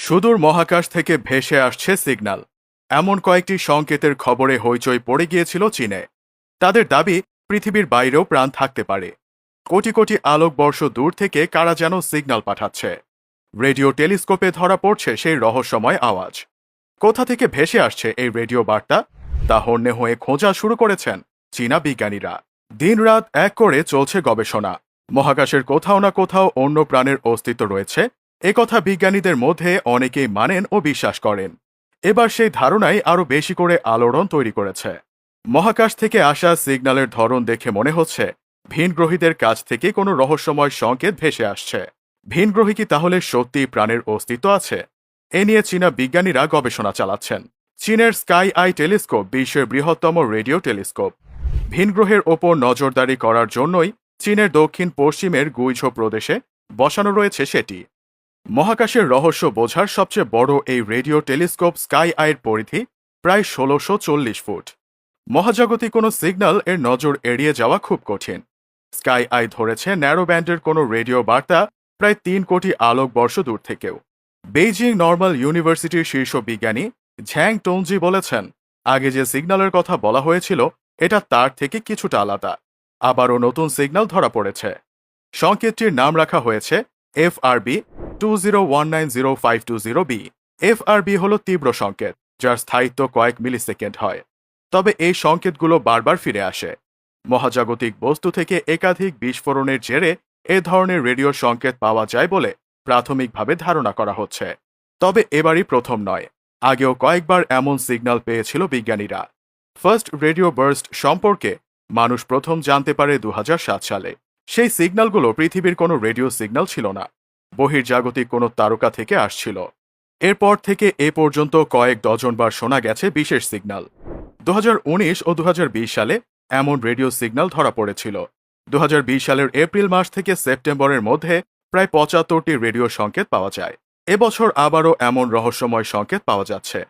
সুদূর মহাকাশ থেকে ভেসে আসছে সিগন্যাল। এমন কয়েকটি সংকেতের খবরে হইচই পড়ে গিয়েছিল চীনে। তাদের দাবি, পৃথিবীর বাইরেও প্রাণ থাকতে পারে। কোটি কোটি আলোকবর্ষ দূর থেকে কারা যেন সিগন্যাল পাঠাচ্ছে। রেডিও টেলিস্কোপে ধরা পড়ছে সেই রহস্যময় আওয়াজ। কোথা থেকে ভেসে আসছে এই রেডিও বার্তা, তা হন্যে হয়ে খোঁজা শুরু করেছেন চীনা বিজ্ঞানীরা। দিনরাত এক করে চলছে গবেষণা। মহাকাশের কোথাও না কোথাও অন্য প্রাণের অস্তিত্ব রয়েছে, একথা বিজ্ঞানীদের মধ্যে অনেকেই মানেন ও বিশ্বাস করেন। এবার সেই ধারণাই আরও বেশি করে আলোড়ন তৈরি করেছে। মহাকাশ থেকে আসা সিগন্যালের ধরন দেখে মনে হচ্ছে ভিনগ্রহীদের কাছ থেকে কোনো রহস্যময় সংকেত ভেসে আসছে। ভিনগ্রহী কি তাহলে সত্যিই প্রাণের অস্তিত্ব আছে? এ নিয়ে চীনা বিজ্ঞানীরা গবেষণা চালাচ্ছেন। চীনের স্কাই আই টেলিস্কোপ বিশ্বের বৃহত্তম রেডিও টেলিস্কোপ। ভিনগ্রহের ওপর নজরদারি করার জন্যই চীনের দক্ষিণ পশ্চিমের গুইঝো প্রদেশে বসানো রয়েছে সেটি। মহাকাশের রহস্য বোঝার সবচেয়ে বড় এই রেডিও টেলিস্কোপ স্কাই আইয়ের পরিধি প্রায় ১৬৪০ ফুট। মহাজাগতিক কোনো সিগন্যাল এর নজর এড়িয়ে যাওয়া খুব কঠিন। স্কাই আই ধরেছে ন্যারো ব্যান্ডের কোনো রেডিও বার্তা প্রায় ৩ কোটি আলোকবর্ষ দূর থেকেও। বেইজিং নর্মাল ইউনিভার্সিটির শীর্ষ বিজ্ঞানী ঝ্যাং টংজি বলেছেন, আগে যে সিগন্যালের কথা বলা হয়েছিল এটা তার থেকে কিছুটা আলাদা। আবারও নতুন সিগন্যাল ধরা পড়েছে। সংকেতটির নাম রাখা হয়েছে FRB 20190520b। FRB হল তীব্র সংকেত, যার স্থায়িত্ব কয়েক মিলিসেকেন্ড হয়। তবে এই সংকেতগুলো বারবার ফিরে আসে। মহাজাগতিক বস্তু থেকে একাধিক বিস্ফোরণের জেরে এ ধরনের রেডিও সংকেত পাওয়া যায় বলে প্রাথমিকভাবে ধারণা করা হচ্ছে। তবে এবারই প্রথম নয়, আগেও কয়েকবার এমন সিগন্যাল পেয়েছিল বিজ্ঞানীরা। ফার্স্ট রেডিও বার্স্ট সম্পর্কে মানুষ প্রথম জানতে পারে ২০০৭ সালে। সেই সিগন্যালগুলো পৃথিবীর কোনো রেডিও সিগন্যাল ছিল না, বহির্জাগতিক কোনো তারকা থেকে আসছিল। এরপর থেকে এ পর্যন্ত কয়েক ডজনবার শোনা গেছে বিশেষ সিগন্যাল। ২০১৯ ও ২০২০ সালে এমন রেডিও সিগন্যাল ধরা পড়েছিল। ২০২০ সালের এপ্রিল মাস থেকে সেপ্টেম্বরের মধ্যে প্রায় ৭৫টি রেডিও সংকেত পাওয়া যায়। এবছর আবারও এমন রহস্যময় সংকেত পাওয়া যাচ্ছে।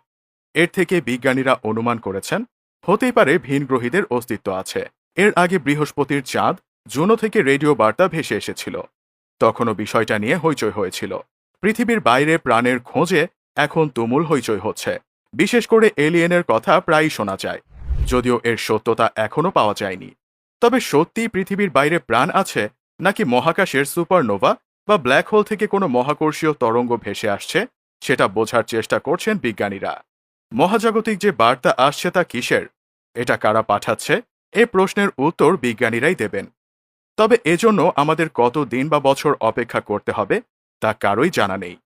এর থেকে বিজ্ঞানীরা অনুমান করেছেন হতেই পারে ভিনগ্রহীদের অস্তিত্ব আছে। এর আগে বৃহস্পতির চাঁদ জুনো থেকে রেডিও বার্তা ভেসে এসেছিল। তখনও বিষয়টা নিয়ে হইচই হয়েছিল। পৃথিবীর বাইরে প্রাণের খোঁজে এখন তুমুল হইচই হচ্ছে। বিশেষ করে এলিয়েনের কথা প্রায়ই শোনা যায়, যদিও এর সত্যতা এখনও পাওয়া যায়নি। তবে সত্যিই পৃথিবীর বাইরে প্রাণ আছে, নাকি মহাকাশের সুপারনোভা বা ব্ল্যাক হোল থেকে কোনো মহাকর্ষীয় তরঙ্গ ভেসে আসছে, সেটা বোঝার চেষ্টা করছেন বিজ্ঞানীরা। মহাজাগতিক যে বার্তা আসছে তা কিসের, এটা কারা পাঠাচ্ছে, এ প্রশ্নের উত্তর বিজ্ঞানীরাই দেবেন। তবে এজন্য আমাদের কত দিন বা বছর অপেক্ষা করতে হবে তা কারোই জানা নেই।